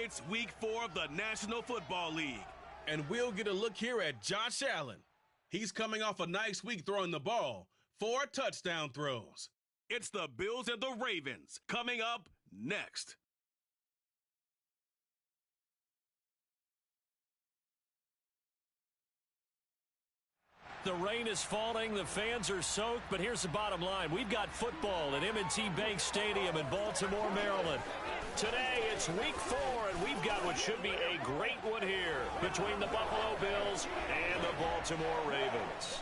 It's week 4 of the National Football League. And we'll get a look here at Josh Allen. He's coming off a nice week throwing the ball, 4 touchdown throws. It's the Bills and the Ravens coming up next. The rain is falling, the fans are soaked, but here's the bottom line. We've got football at M&T Bank Stadium in Baltimore, Maryland. Today, it's week 4, and we've got what should be a great one here between the Buffalo Bills and the Baltimore Ravens.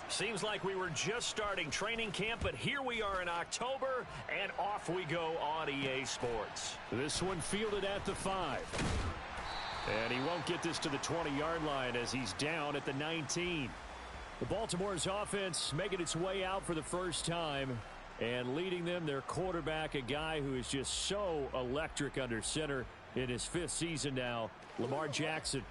Seems like we were just starting training camp, but here we are in October, and off we go on EA Sports. This one fielded at the 5. And he won't get this to the 20-yard line as he's down at the 19. The Baltimore's offense making its way out for the first time, and leading them, their quarterback, a guy who is just so electric under center in his 5th season now, Lamar Jackson.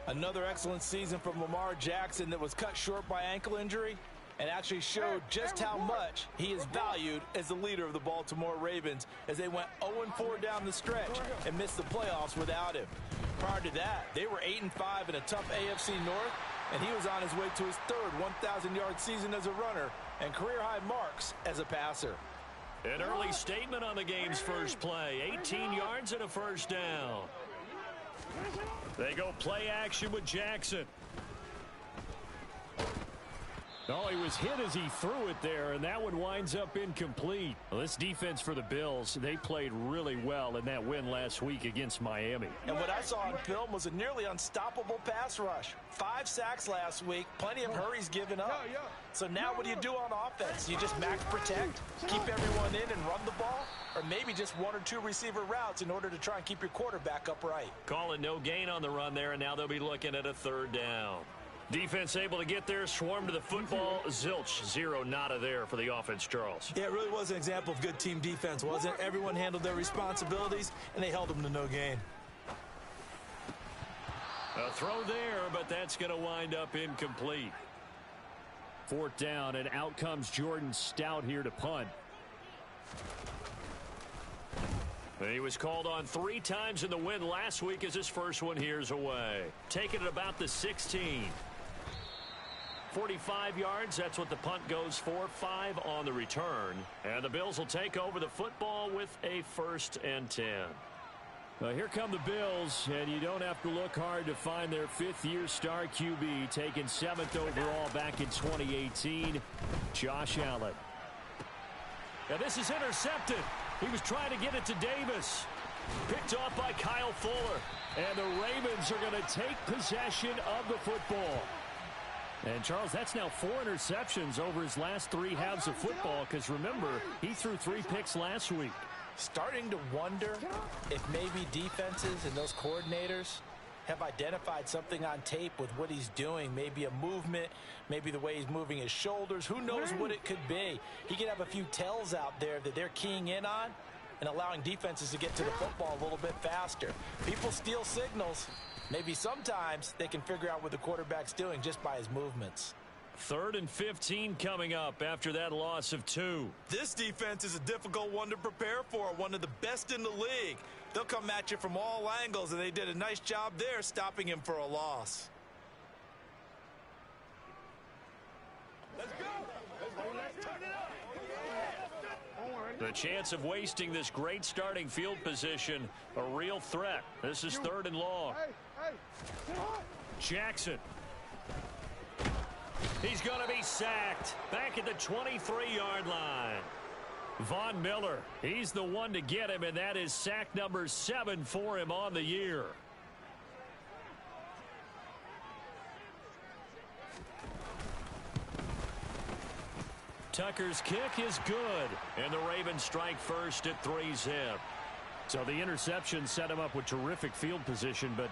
Another excellent season from Lamar Jackson that was cut short by ankle injury and actually showed just how much he is valued as the leader of the Baltimore Ravens as they went 0-4 down the stretch and missed the playoffs without him. Prior to that, they were 8-5 in a tough AFC North, and he was on his way to his 3rd 1,000-yard season as a runner and career-high marks as a passer. An early statement on the game's first play, 18 yards and a first down. They go play action with Jackson. Oh, he was hit as he threw it there, and that one winds up incomplete. Well, this defense for the Bills, they played really well in that win last week against Miami. And what I saw on film was a nearly unstoppable pass rush. 5 sacks last week, plenty of hurries given up. So now what do you do on offense? You just max protect, keep everyone in and run the ball? Or maybe just 1 or 2 receiver routes in order to try and keep your quarterback upright? Call it no gain on the run there, and now they'll be looking at a 3rd down. Defense able to get there, swarm to the football. Zilch, 0 nada there for the offense, Charles. Yeah, it really was an example of good team defense, wasn't it? Everyone handled their responsibilities, and they held them to no gain. A throw there, but that's going to wind up incomplete. 4th down, and out comes Jordan Stout here to punt. He was called on 3 times in the win last week as his first one here's away. Taking it about the 16. 45 yards, that's what the punt goes for. 5 on the return. And the Bills will take over the football with a 1st and 10. Here come the Bills, and you don't have to look hard to find their 5th-year star QB, taken 7th overall back in 2018, Josh Allen. Now this is intercepted. He was trying to get it to Davis. Picked off by Kyle Fuller. And the Ravens are going to take possession of the football. And, Charles, that's now 4 interceptions over his last 3 halves of football because, remember, he threw 3 picks last week. Starting to wonder if maybe defenses and those coordinators have identified something on tape with what he's doing. Maybe a movement, maybe the way he's moving his shoulders. Who knows what it could be? He could have a few tells out there that they're keying in on and allowing defenses to get to the football a little bit faster. People steal signals. Maybe sometimes they can figure out what the quarterback's doing just by his movements. 3rd and 15 coming up after that loss of 2. This defense is a difficult one to prepare for, one of the best in the league. They'll come at you from all angles, and they did a nice job there stopping him for a loss. Let's go. Let's turn it up. The chance of wasting this great starting field position, a real threat. This is 3rd and long. Jackson. He's going to be sacked back at the 23-yard line. Von Miller, he's the one to get him, and that is sack number 7 for him on the year. Tucker's kick is good, and the Ravens strike first at 3-zip. So the interception set him up with terrific field position, but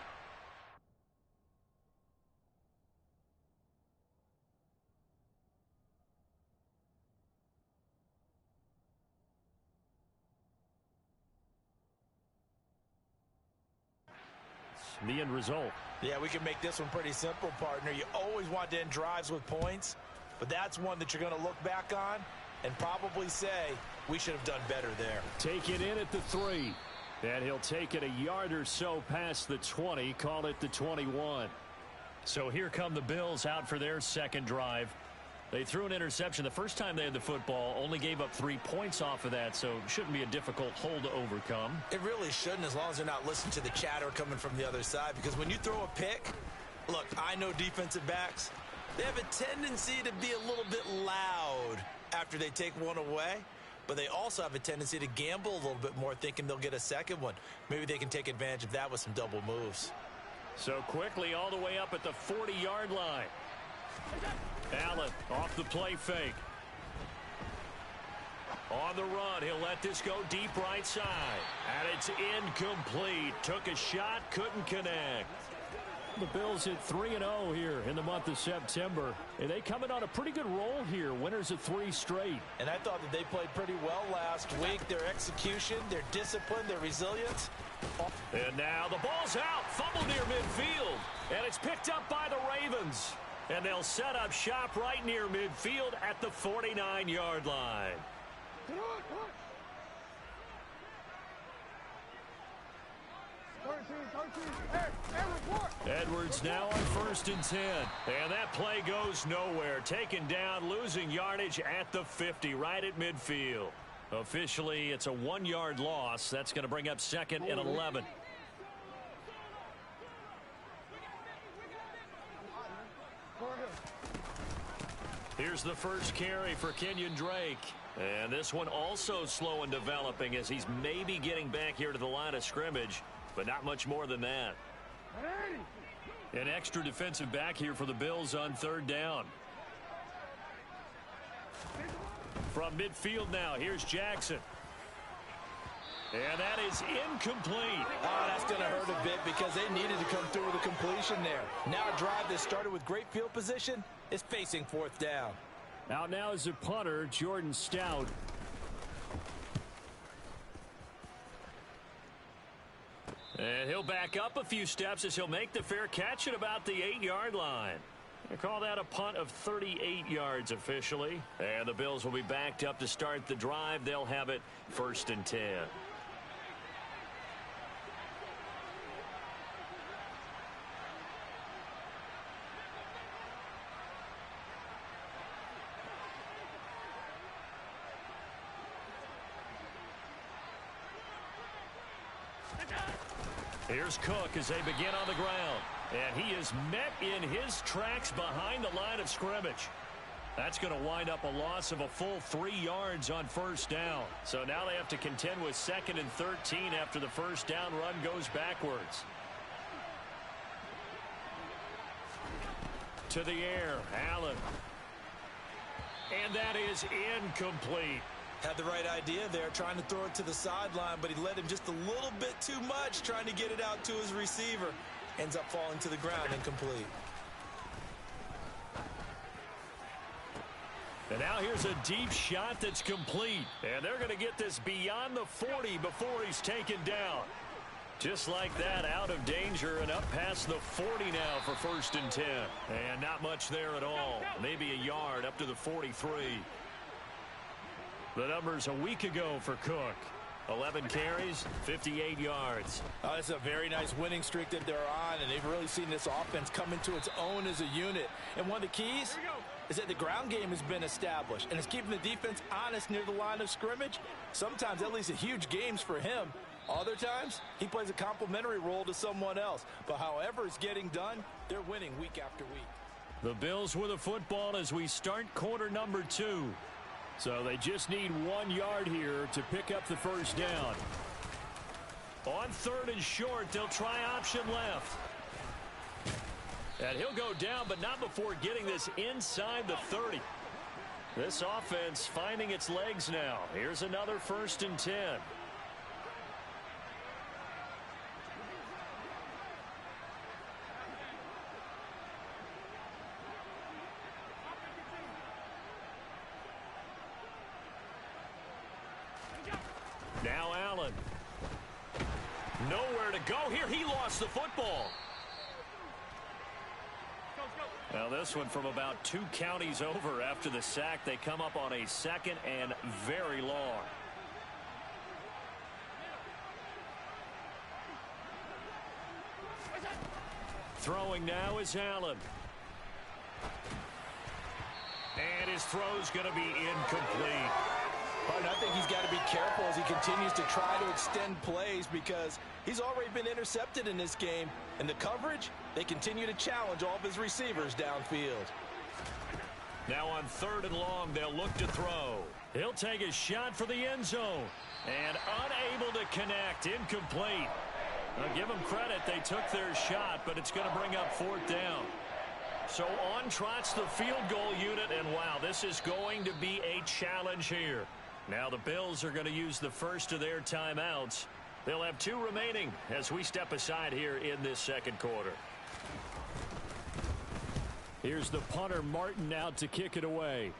the end result. Yeah, we can make this one pretty simple, partner. You always want to end drives with points, but that's one that you're going to look back on and probably say, we should have done better there. Take it in at the 3. And he'll take it a yard or so past the 20, call it the 21. So here come the Bills out for their second drive. They threw an interception the first time they had the football, only gave up 3 points off of that, so it shouldn't be a difficult hole to overcome. It really shouldn't, as long as they're not listening to the chatter coming from the other side, because when you throw a pick, look, I know defensive backs, they have a tendency to be a little bit loud after they take one away, but they also have a tendency to gamble a little bit more, thinking they'll get a second one. Maybe they can take advantage of that with some double moves. So quickly all the way up at the 40-yard line. Allen off the play fake. On the run, he'll let this go deep right side. And it's incomplete. Took a shot, couldn't connect. The Bills hit 3-0 here in the month of September. And they come in on a pretty good roll here. Winners of 3 straight. And I thought that they played pretty well last week. Their execution, their discipline, their resilience. And now the ball's out. Fumble near midfield. And it's picked up by the Ravens. And they'll set up shop right near midfield at the 49-yard line. Edwards now on 1st and 10. And that play goes nowhere. Taken down, losing yardage at the 50, right at midfield. Officially, it's a 1-yard loss. That's going to bring up 2nd and 11. Here's the first carry for Kenyon Drake. And this one also slow in developing as he's maybe getting back here to the line of scrimmage, but not much more than that. An extra defensive back here for the Bills on 3rd down. From midfield now, here's Jackson. And that is incomplete. Oh, that's going to hurt a bit because they needed to come through with a completion there. Now a drive that started with great field position is facing 4th down. Out now is the punter, Jordan Stout. And he'll back up a few steps as he'll make the fair catch at about the 8-yard line. They call that a punt of 38 yards officially. And the Bills will be backed up to start the drive. They'll have it 1st and 10. Here's Cook as they begin on the ground. And he is met in his tracks behind the line of scrimmage. That's going to wind up a loss of a full 3 yards on 1st down. So now they have to contend with 2nd and 13 after the 1st down run goes backwards. To the air, Allen. And that is incomplete. Had the right idea there, trying to throw it to the sideline, but he led him just a little bit too much, trying to get it out to his receiver. Ends up falling to the ground, incomplete. And now here's a deep shot that's complete. And they're going to get this beyond the 40 before he's taken down. Just like that, out of danger and up past the 40 now for 1st and 10. And not much there at all. Maybe a yard up to the 43. The numbers a week ago for Cook. 11 carries, 58 yards. Oh, it's a very nice winning streak that they're on, and they've really seen this offense come into its own as a unit. And one of the keys is that the ground game has been established, and it's keeping the defense honest near the line of scrimmage. Sometimes that leads to huge games for him. Other times, he plays a complementary role to someone else. But however it's getting done, they're winning week after week. The Bills with the football as we start quarter number 2. So they just need 1 yard here to pick up the 1st down. On 3rd and short, they'll try option left. And he'll go down, but not before getting this inside the 30. This offense finding its legs now. Here's another 1st and 10. Now Allen. Nowhere to go here. He lost the football. Now this one from about 2 counties over after the sack. They come up on a 2nd and very long. Throwing now is Allen. And his throw's going to be incomplete. I think he's got to be careful as he continues to try to extend plays because he's already been intercepted in this game. And the coverage, they continue to challenge all of his receivers downfield. Now on 3rd and long, they'll look to throw. He'll take a shot for the end zone. And unable to connect. Incomplete. Now give them credit. They took their shot, but it's going to bring up 4th down. So on trots the field goal unit, and wow, this is going to be a challenge here. Now the Bills are going to use the first of their timeouts. They'll have 2 remaining as we step aside here in this 2nd quarter. Here's the punter, Martin, out to kick it away.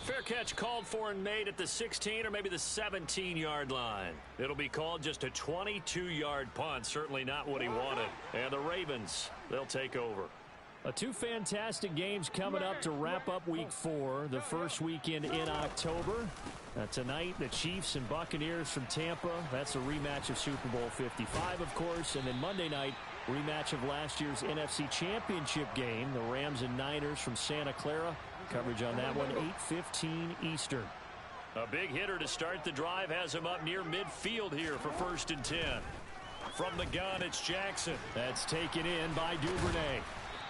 Fair catch called for and made at the 16 or maybe the 17-yard line. It'll be called just a 22-yard punt, certainly not what he wanted. And the Ravens, they'll take over. 2 fantastic games coming up to wrap up Week 4, the first weekend in October. Tonight, the Chiefs and Buccaneers from Tampa. That's a rematch of Super Bowl 55, of course. And then Monday night, rematch of last year's NFC Championship game, the Rams and Niners from Santa Clara. Coverage on that one, 8:15 Eastern. A big hitter to start the drive has him up near midfield here for 1st and 10. From the gun, it's Jackson. That's taken in by Duvernay.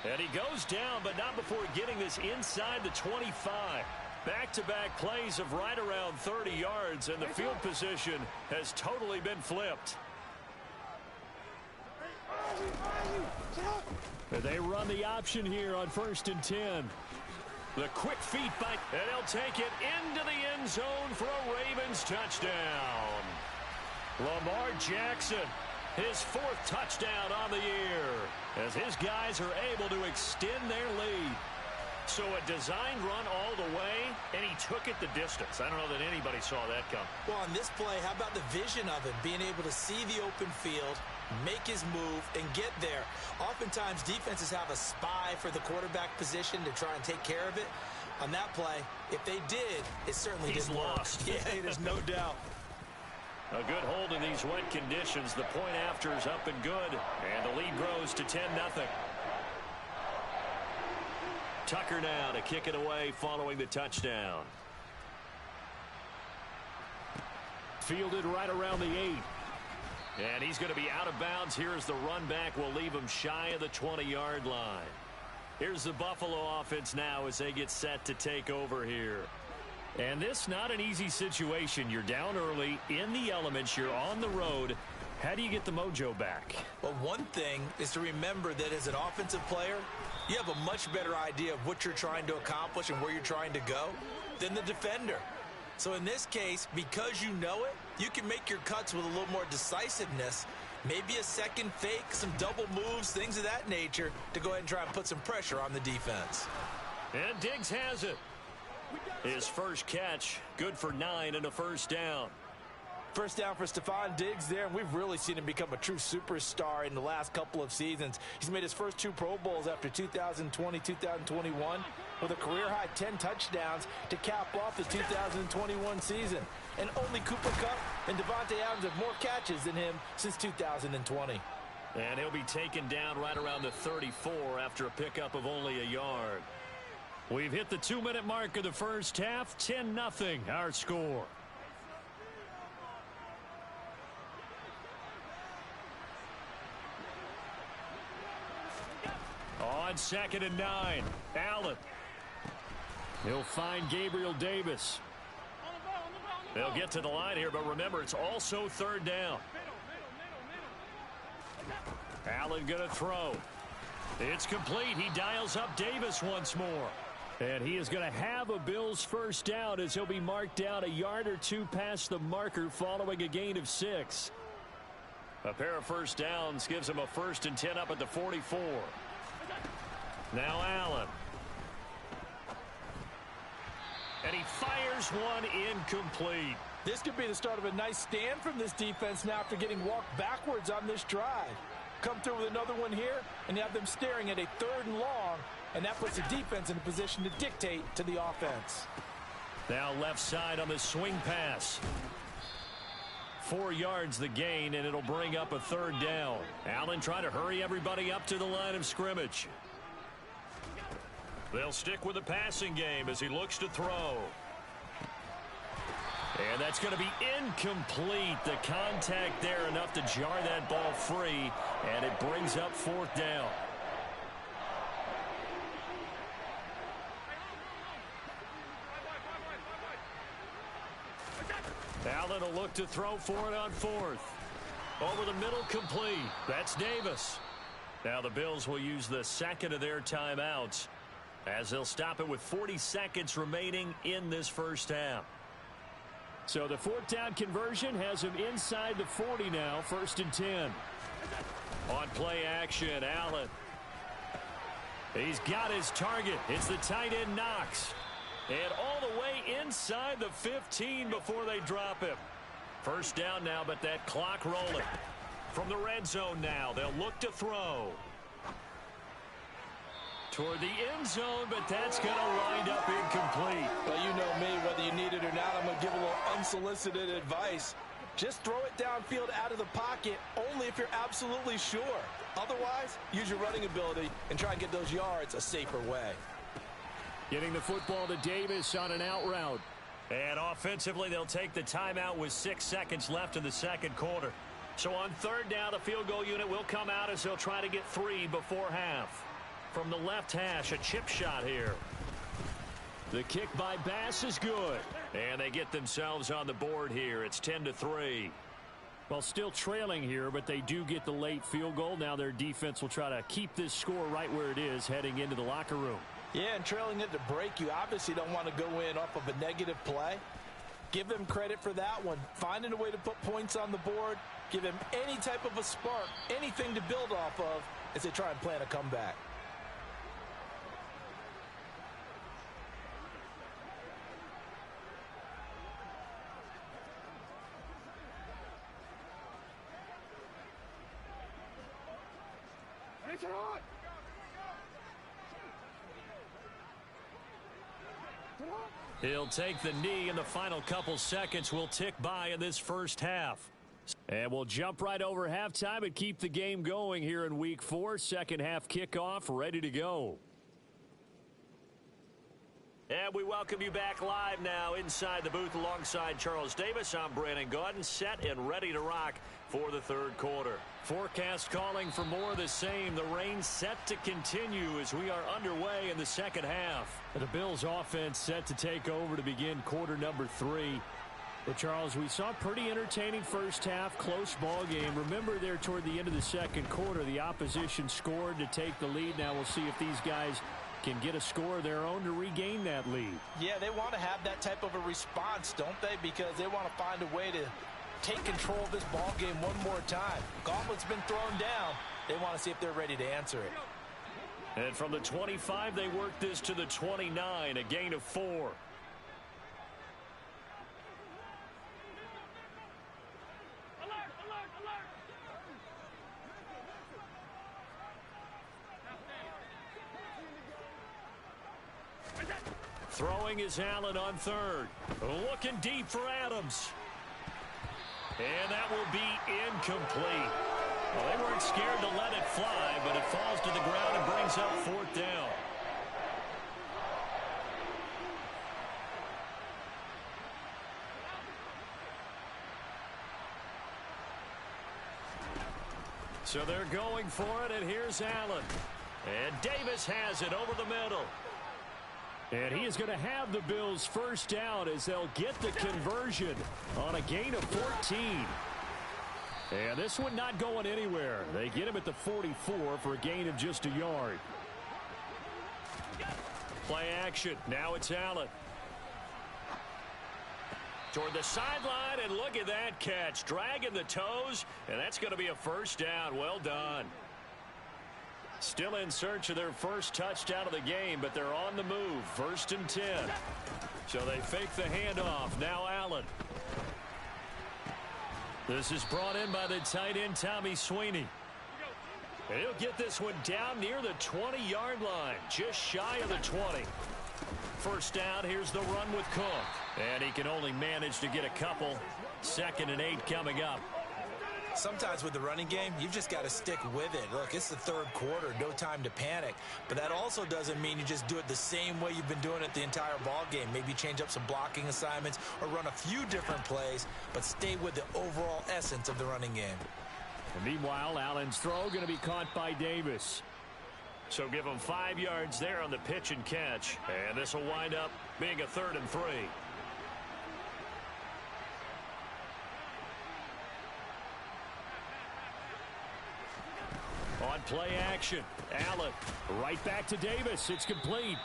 And he goes down, but not before getting this inside the 25. Back-to-back plays of right around 30 yards, and the field position has totally been flipped. They run the option here on 1st and 10. The quick feet by, and they'll take it into the end zone for a Ravens touchdown. Lamar Jackson, his 4th touchdown on the year, as his guys are able to extend their lead. So a designed run all the way, and he took it the distance. I don't know that anybody saw that come. Well, on this play, how about the vision of him, being able to see the open field, make his move, and get there. Oftentimes, defenses have a spy for the quarterback position to try and take care of it. On that play, if they did, it certainly didn't work. Lost. Yeah, there's no doubt. A good hold in these wet conditions. The point after is up and good, and the lead grows to 10-0. Tucker now to kick it away following the touchdown. Fielded right around the 8. And he's going to be out of bounds. Here's the run back. Will leave him shy of the 20-yard line. Here's the Buffalo offense now as they get set to take over here. And this not an easy situation. You're down early, in the elements, you're on the road. How do you get the mojo back? Well, one thing is to remember that as an offensive player, you have a much better idea of what you're trying to accomplish and where you're trying to go than the defender. So in this case, because you know it, you can make your cuts with a little more decisiveness. Maybe a second fake, some double moves, things of that nature to go ahead and try and put some pressure on the defense. And Diggs has it. His first catch, good for 9 and a 1st down. First down for Stephon Diggs there, and we've really seen him become a true superstar in the last couple of seasons. He's made his first 2 Pro Bowls after 2020, 2021, with a career-high 10 touchdowns to cap off the 2021 season. And only Cooper Kupp and Devontae Adams have more catches than him since 2020. And he'll be taken down right around the 34 after a pickup of only a yard. We've hit the 2-minute mark of the first half. 10-0 our score. On 2nd and 9, Allen. He'll find Gabriel Davis. They'll get to the line here, but remember, it's also 3rd down. Allen going to throw. It's complete. He dials up Davis once more. And he is going to have a Bills first down as he'll be marked down a yard or 2 past the marker following a gain of 6. A pair of first downs gives him a 1st and 10 up at the 44. Now Allen. And he fires one incomplete. This could be the start of a nice stand from this defense now after getting walked backwards on this drive. Come through with another one here, and you have them staring at a 3rd and long, and that puts the defense in a position to dictate to the offense. Now left side on the swing pass. 4 yards the gain, and it'll bring up a 3rd down. Allen trying to hurry everybody up to the line of scrimmage. They'll stick with the passing game as he looks to throw. And that's going to be incomplete. The contact there enough to jar that ball free, and it brings up 4th down. Allen will look to throw for it on 4th. Over the middle, complete. That's Davis. Now the Bills will use the 2nd of their timeouts as they'll stop it with 40 seconds remaining in this first half. So the 4th down conversion has him inside the 40 now, 1st and 10. On play action, Allen. He's got his target. It's the tight end Knox. And all the way inside the 15 before they drop him. First down now, but that clock rolling. From the red zone now, they'll look to throw. Toward the end zone, but that's going to wind up incomplete. Well, you know me, whether you need it or not, I'm going to give a little unsolicited advice. Just throw it downfield out of the pocket only if you're absolutely sure. Otherwise, use your running ability and try and get those yards a safer way. Getting the football to Davis on an out route. And offensively, they'll take the timeout with 6 seconds left in the 2nd quarter. So on 3rd down, the field goal unit will come out as they'll try to get 3 before half. From the left hash, a chip shot here. The kick by Bass is good. And they get themselves on the board here. It's 10-3. Well, still trailing here, but they do get the late field goal. Now their defense will try to keep this score right where it is heading into the locker room. Yeah, and trailing it to break, you obviously don't want to go in off of a negative play. Give them credit for that one. Finding a way to put points on the board, give them any type of a spark, anything to build off of as they try and plan a comeback. He'll take the knee, and the final couple seconds will tick by in this first half. And we'll jump right over halftime and keep the game going here in Week 4. Second half kickoff ready to go. And we welcome you back live now inside the booth alongside Charles Davis. I'm Brandon Gaudin, set and ready to rock for the 3rd quarter. Forecast calling for more of the same. The rain set to continue as we are underway in the 2nd half. The Bills offense set to take over to begin quarter number 3. But Charles, we saw a pretty entertaining first half, close ball game. Remember there toward the end of the 2nd quarter, the opposition scored to take the lead. Now we'll see if these guys can get a score of their own to regain that lead. Yeah, they want to have that type of a response, don't they? Because they want to find a way to take control of this ball game one more time. Gauntlet's been thrown down. They want to see if they're ready to answer it. And from the 25, they work this to the 29, a gain of 4. Throwing is Allen on 3rd. Looking deep for Adams. And that will be incomplete. Well, they weren't scared to let it fly, but it falls to the ground and brings up 4th down. So they're going for it, and here's Allen. And Davis has it over the middle. And he is going to have the Bills first down as they'll get the conversion on a gain of 14. And this one not going anywhere. They get him at the 44 for a gain of just a yard. Play action. Now it's Allen. Toward the sideline, and look at that catch. Dragging the toes, and that's going to be a first down. Well done. Still in search of their first touchdown of the game, but they're on the move. 1st and 10. So they fake the handoff. Now Allen. This is brought in by the tight end, Tommy Sweeney. And he'll get this one down near the 20-yard line, just shy of the 20. First down, here's the run with Cook. And he can only manage to get a couple. 2nd and 8 coming up. Sometimes with the running game, you've just got to stick with it. Look, it's the 3rd quarter, no time to panic. But that also doesn't mean you just do it the same way you've been doing it the entire ball game. Maybe change up some blocking assignments or run a few different plays, but stay with the overall essence of the running game. And meanwhile, Allen's throw going to be caught by Davis. So give him 5 yards there on the pitch and catch. And this will wind up being a 3rd and 3. On play action, Allen right back to Davis. It's complete.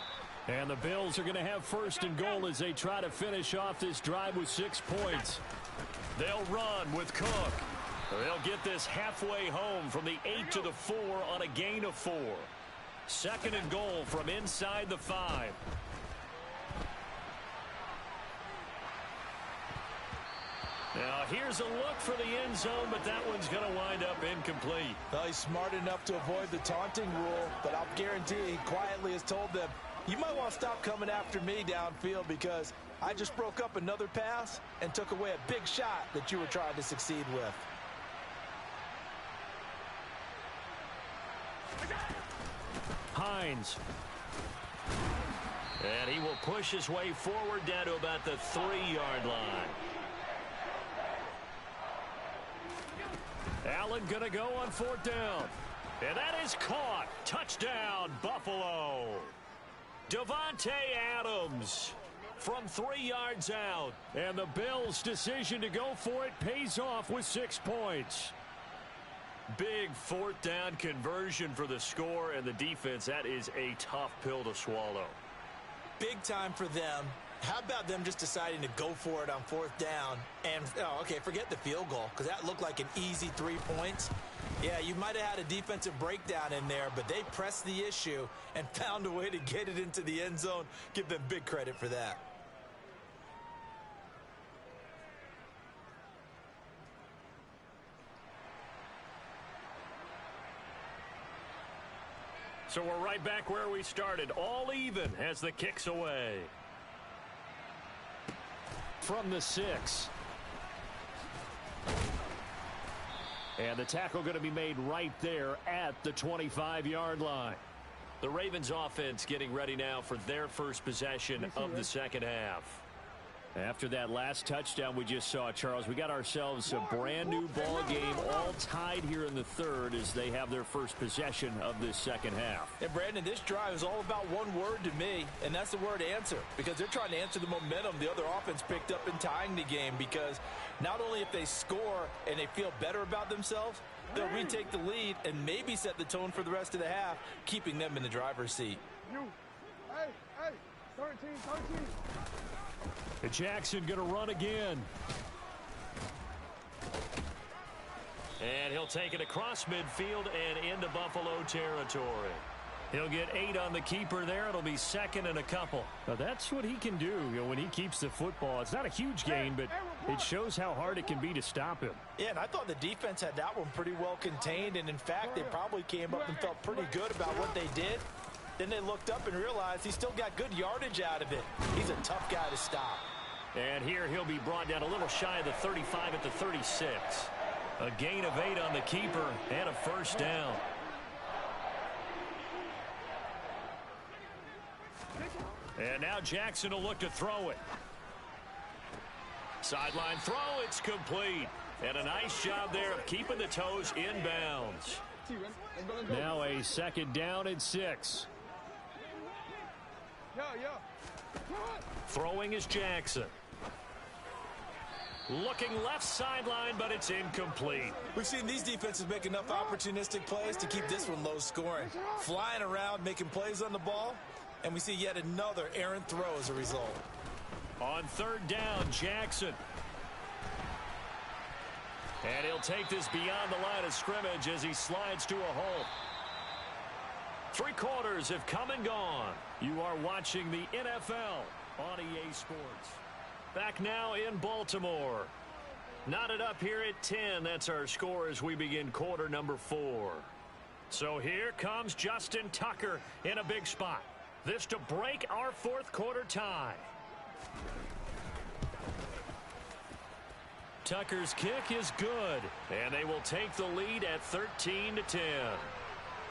And the Bills are going to have 1st and goal as they try to finish off this drive with 6 points. They'll run with Cook. They'll get this halfway home from the 8 to the 4 on a gain of 4. 2nd and goal from inside the 5. Now, here's a look for the end zone, but that one's going to wind up incomplete. Well, he's smart enough to avoid the taunting rule, but I'll guarantee he quietly has told them, you might want to stop coming after me downfield because I just broke up another pass and took away a big shot that you were trying to succeed with. Hines. And he will push his way forward down to about the 3-yard line. Allen going to go on 4th down. And that is caught. Touchdown, Buffalo. Davante Adams from 3 yards out. And the Bills' decision to go for it pays off with 6 points. Big 4th down conversion for the score and the defense. That is a tough pill to swallow. Big time for them. How about them just deciding to go for it on 4th down? And, okay, forget the field goal, because that looked like an easy 3 points. Yeah, you might have had a defensive breakdown in there, but they pressed the issue and found a way to get it into the end zone. Give them big credit for that. So we're right back where we started. All even as the kick's away. From the 6. And the tackle going to be made right there at the 25-yard line. The Ravens offense getting ready now for their first possession of the 2nd half. After that last touchdown we just saw, Charles, we got ourselves a brand new ball game, all tied here in the 3rd as they have their first possession of this 2nd half. And Brandon, this drive is all about one word to me, and that's the word answer, because they're trying to answer the momentum the other offense picked up in tying the game, because not only if they score and they feel better about themselves, they'll retake the lead and maybe set the tone for the rest of the half, keeping them in the driver's seat. Hey, 13. And Jackson going to run again. And he'll take it across midfield and into Buffalo territory. He'll get 8 on the keeper there. It'll be 2nd and a couple. Now that's what he can do, when he keeps the football. It's not a huge gain, but it shows how hard it can be to stop him. Yeah, and I thought the defense had that one pretty well contained, and in fact, they probably came up and felt pretty good about what they did. Then they looked up and realized he still got good yardage out of it. He's a tough guy to stop. And here he'll be brought down a little shy of the 35 at the 36. A gain of 8 on the keeper and a 1st down. And now Jackson will look to throw it. Sideline throw, it's complete. And a nice job there of keeping the toes in bounds. Now a 2nd down and 6. Throwing is Jackson. Looking left sideline, but it's incomplete. We've seen these defenses make enough opportunistic plays to keep this one low scoring. Flying around, making plays on the ball, and we see yet another errant throw as a result. On 3rd down, Jackson. And he'll take this beyond the line of scrimmage as he slides to a halt. 3 quarters have come and gone. You are watching the NFL on EA Sports. Back now in Baltimore. Knotted up here at 10. That's our score as we begin quarter number 4. So here comes Justin Tucker in a big spot. This to break our fourth quarter tie. Tucker's kick is good, and they will take the lead at 13-10.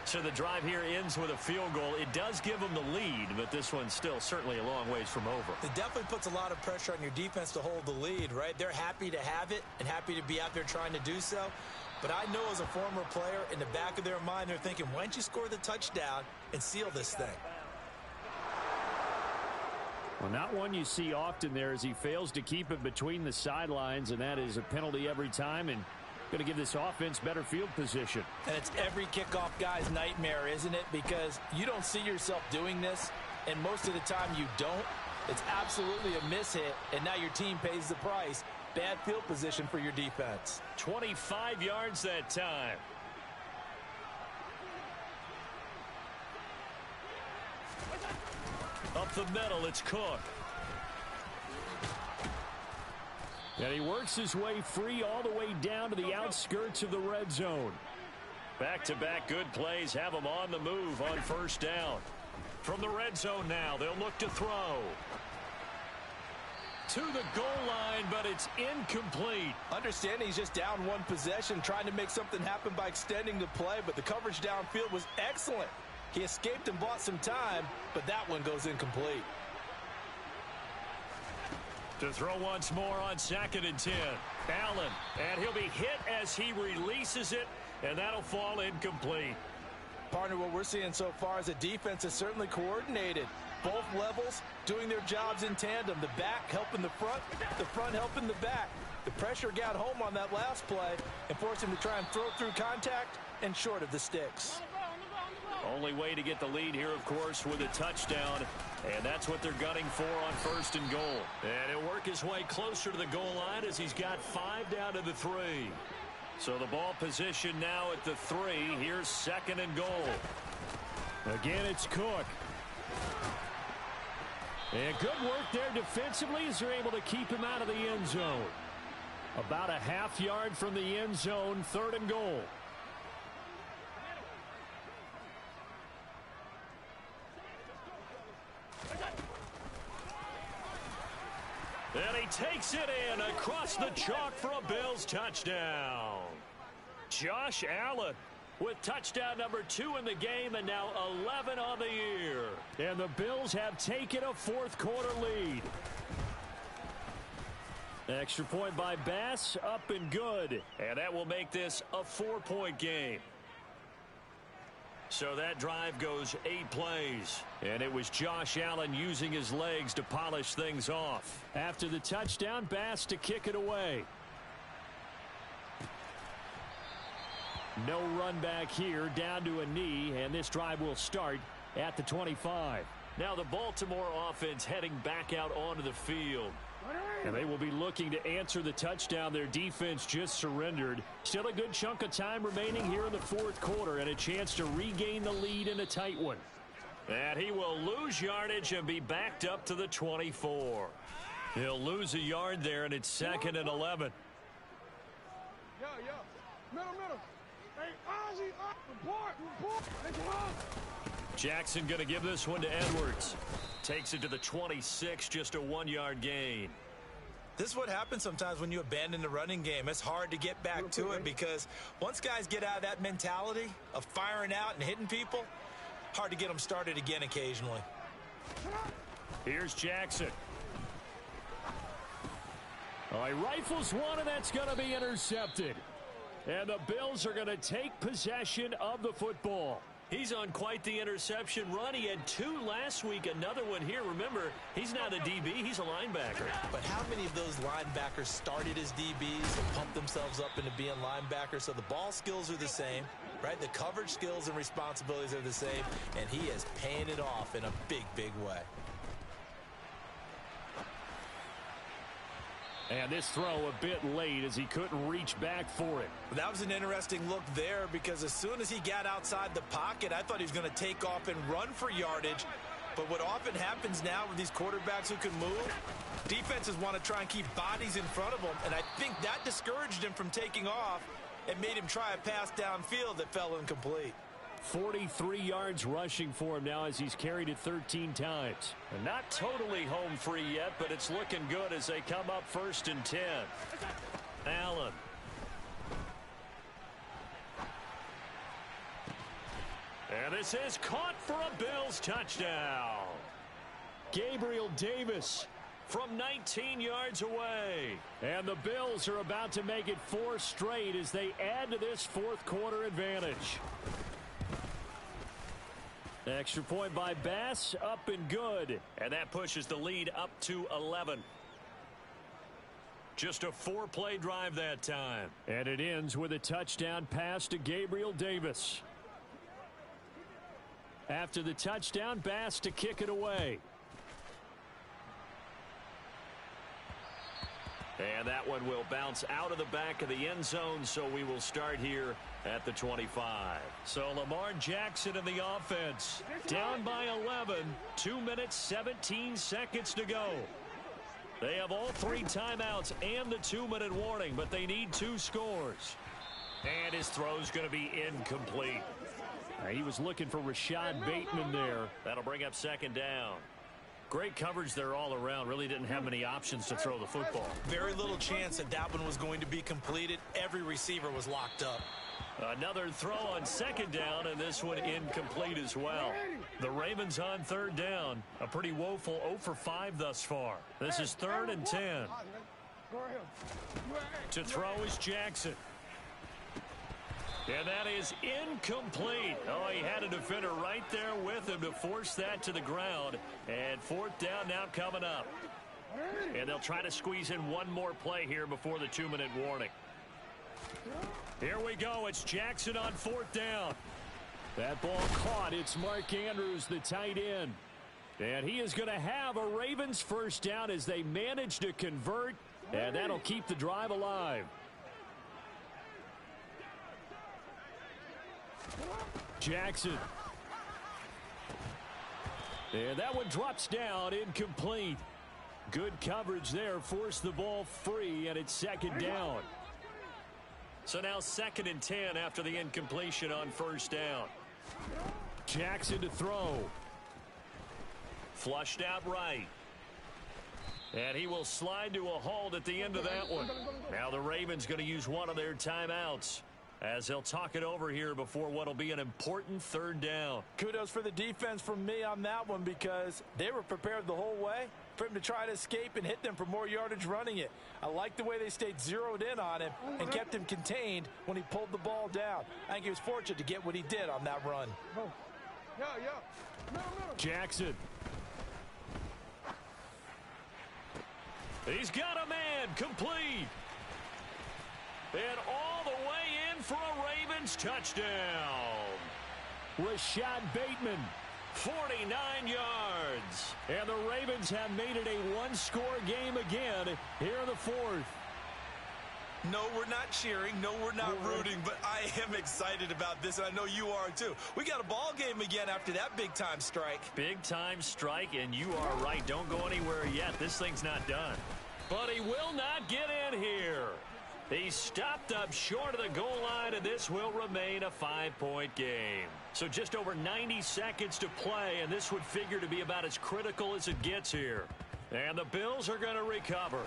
So the drive here ends with a field goal. It does give them the lead, but this one's still certainly a long ways from over. It definitely puts a lot of pressure on your defense to hold the lead, right? They're happy to have it and happy to be out there trying to do so. But I know as a former player, in the back of their mind, they're thinking, why don't you score the touchdown and seal this thing? Well, not one you see often there as he fails to keep it between the sidelines, and that is a penalty every time, and going to give this offense better field position. And it's every kickoff guy's nightmare, isn't it? Because you don't see yourself doing this, and most of the time you don't. It's absolutely a mishit, and now your team pays the price. Bad field position for your defense. 25 yards that time. Up the middle, it's Cook. And he works his way free all the way down to the outskirts of the red zone. Back-to-back good plays have them on the move on first down. From the red zone now, they'll look to throw. To the goal line, but it's incomplete. Understanding he's just down one possession, trying to make something happen by extending the play, but the coverage downfield was excellent. He escaped and bought some time, but that one goes incomplete. To throw once more on 2nd and 10. Allen, and he'll be hit as he releases it, and that'll fall incomplete. Partner, what we're seeing so far is a defense is certainly coordinated. Both levels doing their jobs in tandem. The back helping the front helping the back. The pressure got home on that last play and forced him to try and throw through contact and short of the sticks. Only way to get the lead here, of course, with a touchdown. And that's what they're gunning for on 1st and goal. And he'll work his way closer to the goal line as he's got 5 down to the 3. So the ball position now at the 3. Here's 2nd and goal. Again, it's Cook. And good work there defensively as they're able to keep him out of the end zone. About a half yard from the end zone, 3rd and goal. And he takes it in across the chalk for a Bills touchdown. Josh Allen with touchdown number 2 in the game and now 11 on the year. And the Bills have taken a fourth quarter lead. Extra point by Bass, up and good. And that will make this a 4-point game. So that drive goes 8 plays. And it was Josh Allen using his legs to polish things off. After the touchdown, Bass to kick it away. No run back here, down to a knee, and this drive will start at the 25. Now the Baltimore offense heading back out onto the field. And they will be looking to answer the touchdown their defense just surrendered. Still a good chunk of time remaining here in the fourth quarter and a chance to regain the lead in a tight one. And he will lose yardage and be backed up to the 24. He'll lose a yard there, and it's 2nd and 11. Middle. Hey, Ozzie, report. Jackson going to give this one to Edwards. Takes it to the 26, just a 1-yard gain. This is what happens sometimes when you abandon the running game. It's hard to get back to it because once guys get out of that mentality of firing out and hitting people, hard to get them started again occasionally. Here's Jackson. Oh, he rifles one, and that's going to be intercepted. And the Bills are going to take possession of the football. He's on quite the interception run. He had 2 last week, another one here. Remember, he's not a DB, he's a linebacker. But how many of those linebackers started as DBs and pumped themselves up into being linebackers? So the ball skills are the same, right? The coverage skills and responsibilities are the same, and he is paying it off in a big, big way. And this throw a bit late as he couldn't reach back for it. That was an interesting look there because as soon as he got outside the pocket, I thought he was going to take off and run for yardage. But what often happens now with these quarterbacks who can move, defenses want to try and keep bodies in front of them, and I think that discouraged him from taking off and made him try a pass downfield that fell incomplete. 43 yards rushing for him now as he's carried it 13 times. And not totally home free yet, but it's looking good as they come up 1st and 10. Allen. And this is caught for a Bills touchdown. Gabriel Davis from 19 yards away. And the Bills are about to make it 4 straight as they add to this fourth quarter advantage. Extra point by Bass, up and good. And that pushes the lead up to 11. Just a 4-play drive that time. And it ends with a touchdown pass to Gabriel Davis. After the touchdown, Bass to kick it away. And that one will bounce out of the back of the end zone, so we will start here at the 25. So Lamar Jackson in the offense. Down by 11. 2 minutes, 17 seconds to go. They have all 3 timeouts and the 2-minute warning, but they need 2 scores. And his throw's going to be incomplete. He was looking for Rashad Bateman there. That'll bring up 2nd down. Great coverage there all around. Really didn't have many options to throw the football. Very little chance that that one was going to be completed. Every receiver was locked up. Another throw on 2nd down, and this one incomplete as well. The Ravens on 3rd down. A pretty woeful 0 for 5 thus far. This is 3rd and 10. To throw is Jackson. And that is incomplete. Oh, he had a defender right there with him to force that to the ground. And 4th down now coming up. And they'll try to squeeze in one more play here before the 2-minute warning. Here we go. It's Jackson on 4th down. That ball caught. It's Mark Andrews, the tight end. And he is going to have a Ravens 1st down as they manage to convert. And that'll keep the drive alive. Jackson. And that one drops down, incomplete. Good coverage there, forced the ball free, and it's 2nd down. So now 2nd and 10 after the incompletion on 1st down. Jackson to throw. Flushed out right. And he will slide to a halt at the end of that one. Now the Ravens going to use one of their timeouts as they'll talk it over here before what will be an important 3rd down. Kudos for the defense from me on that one because they were prepared the whole way for him to try to escape and hit them for more yardage running it. I like the way they stayed zeroed in on him and kept him contained when he pulled the ball down. I think he was fortunate to get what he did on that run. Jackson. He's got a man, complete. And all the way in for a Ravens touchdown. Rashad Bateman. 49 yards. And the Ravens have made it a 1-score game again here in the 4th. No, we're not cheering. No, we're not rooting, but I am excited about this, and I know you are too. We got a ball game again after that big-time strike. Big-time strike, and you are right. Don't go anywhere yet. This thing's not done. But he will not get in here. He stopped up short of the goal line, and this will remain a 5-point game. So just over 90 seconds to play, and this would figure to be about as critical as it gets here. And the Bills are going to recover.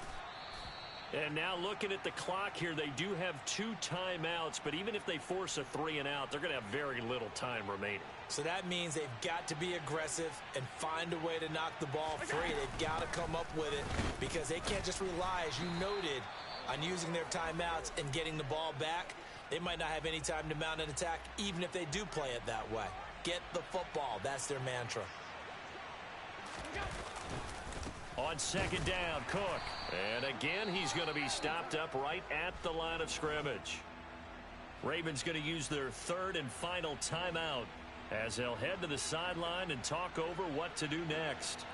And now looking at the clock here, they do have 2 timeouts, but even if they force a 3-and-out, they're going to have very little time remaining. So that means they've got to be aggressive and find a way to knock the ball free. They've got to come up with it because they can't just rely, as you noted, on using their timeouts and getting the ball back. They might not have any time to mount an attack, even if they do play it that way. Get the football. That's their mantra. On 2nd down, Cook. And again, he's going to be stopped up right at the line of scrimmage. Ravens going to use their 3rd and final timeout as they'll head to the sideline and talk over what to do next.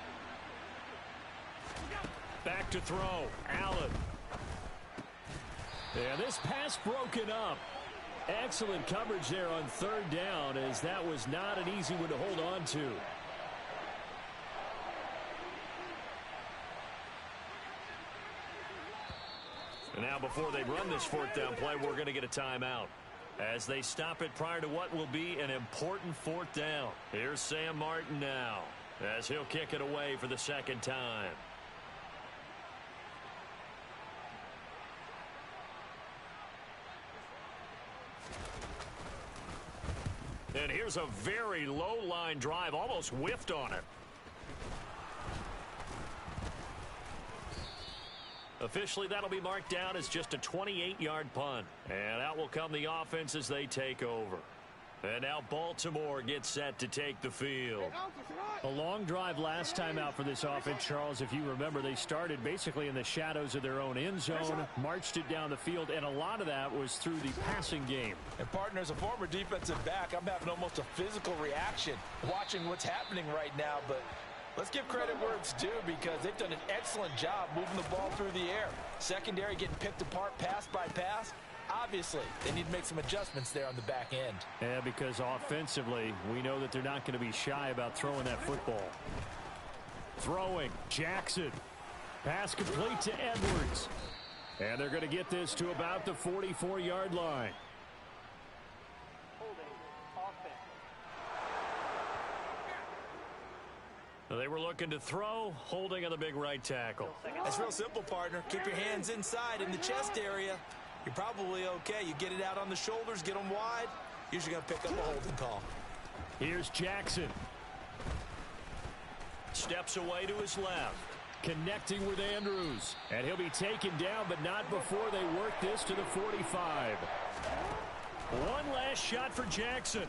Back to throw. Allen. And this pass broken up. Excellent coverage there on 3rd down as that was not an easy one to hold on to. And now before they run this fourth down play, we're going to get a timeout as they stop it prior to what will be an important fourth down. Here's Sam Martin now as he'll kick it away for the second time. And here's a very low line drive, almost whiffed on it. Officially, that'll be marked down as just a 28-yard punt. And out will come the offense as they take over. And now Baltimore gets set to take the field. A long drive last time out for this offense, Charles. If you remember, they started basically in the shadows of their own end zone, marched it down the field, and a lot of that was through the passing game. And partner, as a former defensive back, I'm having almost a physical reaction watching what's happening right now. But let's give credit where it's due because they've done an excellent job moving the ball through the air. Secondary getting picked apart pass by pass. Obviously, they need to make some adjustments there on the back end. Yeah, because offensively, we know that they're not going to be shy about throwing that football. Throwing, Jackson. Pass complete to Edwards. And they're going to get this to about the 44-yard line. They were looking to throw, holding on the big right tackle. That's real simple, partner. Keep your hands inside in the chest area. You're probably okay. You get it out on the shoulders, get them wide. Usually going to pick up a holding call. Here's Jackson. Steps away to his left. Connecting with Andrews. And he'll be taken down, but not before they work this to the 45. One last shot for Jackson.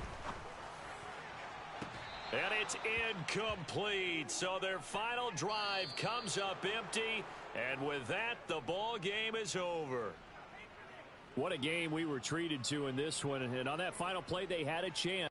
And it's incomplete. So their final drive comes up empty. And with that, the ball game is over. What a game we were treated to in this one. And on that final play, they had a chance.